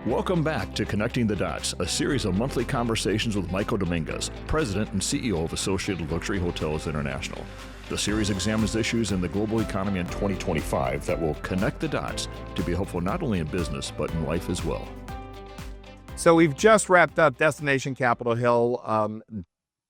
Welcome back to Connecting the Dots, a series of monthly conversations with Michael Dominguez, President and CEO of Associated Luxury Hotels International. The series examines issues in the global economy in 2025 that will connect the dots to be helpful not only in business, but in life as well. So we've just wrapped up Destination Capitol Hill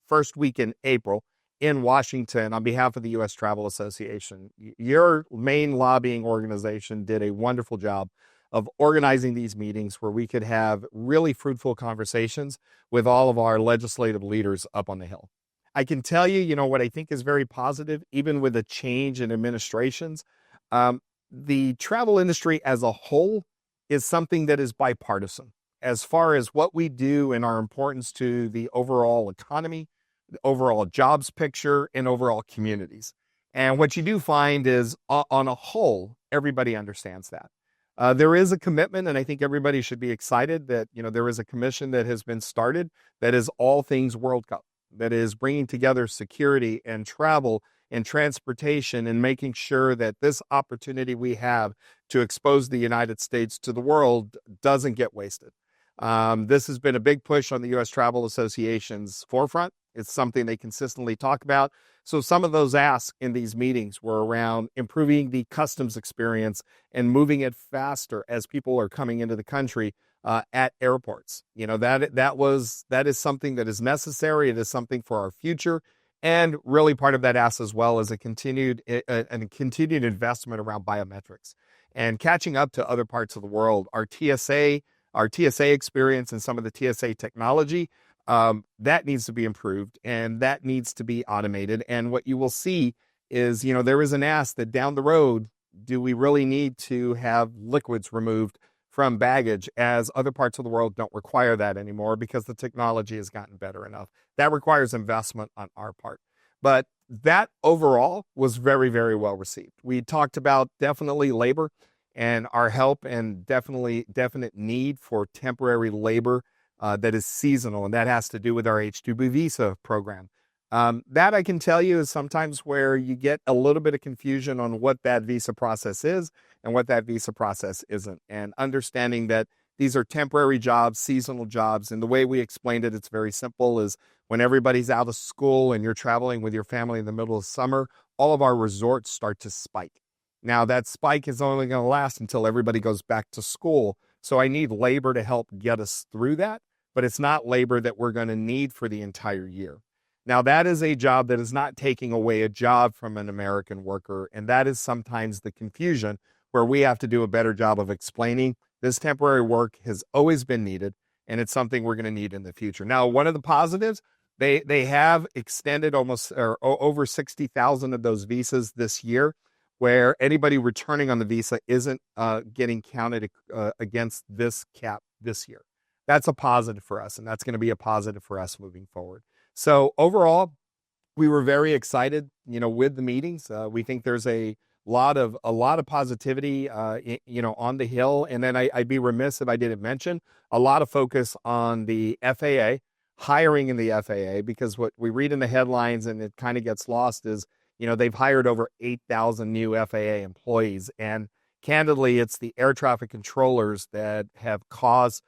first week in April in Washington on behalf of the U.S. Travel Association. Your main lobbying organization did a wonderful job of organizing these meetings where we could have really fruitful conversations with all of our legislative leaders up on the Hill. I can tell you, what I think is very positive, even with a change in administrations, the travel industry as a whole is something that is bipartisan as far as what we do and our importance to the overall economy, the overall jobs picture, and overall communities. And what you do find is on a whole, everybody understands that. There is a commitment, and I think everybody should be excited that, there is a commission that has been started that is all things World Cup, that is bringing together security and travel and transportation and making sure that this opportunity we have to expose the United States to the world doesn't get wasted. This has been a big push on the U.S. Travel Association's forefront. It's something they consistently talk about. So some of those asks in these meetings were around improving the customs experience and moving it faster as people are coming into the country at airports. That is something that is necessary. It is something for our future. And really part of that ask as well is a continued investment around biometrics and catching up to other parts of the world. Our TSA experience and some of the TSA technology, that needs to be improved and that needs to be automated. And what you will see is, there is an ask that down the road, do we really need to have liquids removed from baggage, as other parts of the world don't require that anymore because the technology has gotten better enough. That requires investment on our part. But that overall was very, very well received. We talked about definitely labor and our help and definite need for temporary labor that is seasonal, and that has to do with our H-2B visa program. That I can tell you is sometimes where you get a little bit of confusion on what that visa process is and what that visa process isn't. And understanding that these are temporary jobs, seasonal jobs. And the way we explained it, it's very simple, is when everybody's out of school and you're traveling with your family in the middle of summer, all of our resorts start to spike. Now that spike is only going to last until everybody goes back to school. So I need labor to help get us through that, but it's not labor that we're going to need for the entire year. Now, that is a job that is not taking away a job from an American worker, and that is sometimes the confusion where we have to do a better job of explaining this temporary work has always been needed, and it's something we're going to need in the future. Now, one of the positives, they have extended almost or over 60,000 of those visas this year, where anybody returning on the visa isn't getting counted against this cap this year. That's a positive for us, and that's going to be a positive for us moving forward. So overall, we were very excited, with the meetings. We think there's a lot of positivity, on the Hill. And then I'd be remiss if I didn't mention a lot of focus on the FAA, hiring in the FAA, because what we read in the headlines and it kind of gets lost is, they've hired over 8,000 new FAA employees. And candidly, it's the air traffic controllers that have caused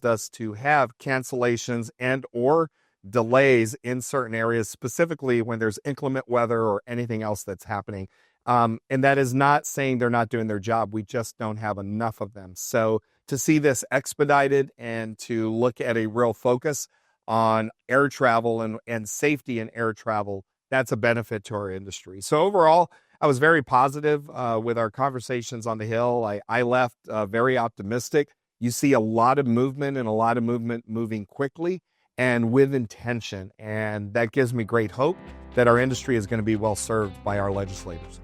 us to have cancellations and or delays in certain areas, specifically when there's inclement weather or anything else that's happening. And that is not saying they're not doing their job. We just don't have enough of them. So to see this expedited and to look at a real focus on air travel and safety in air travel, that's a benefit to our industry. So overall, I was very positive with our conversations on the Hill. I left very optimistic. You see a lot of movement and a lot of movement moving quickly and with intention. And that gives me great hope that our industry is going to be well served by our legislators.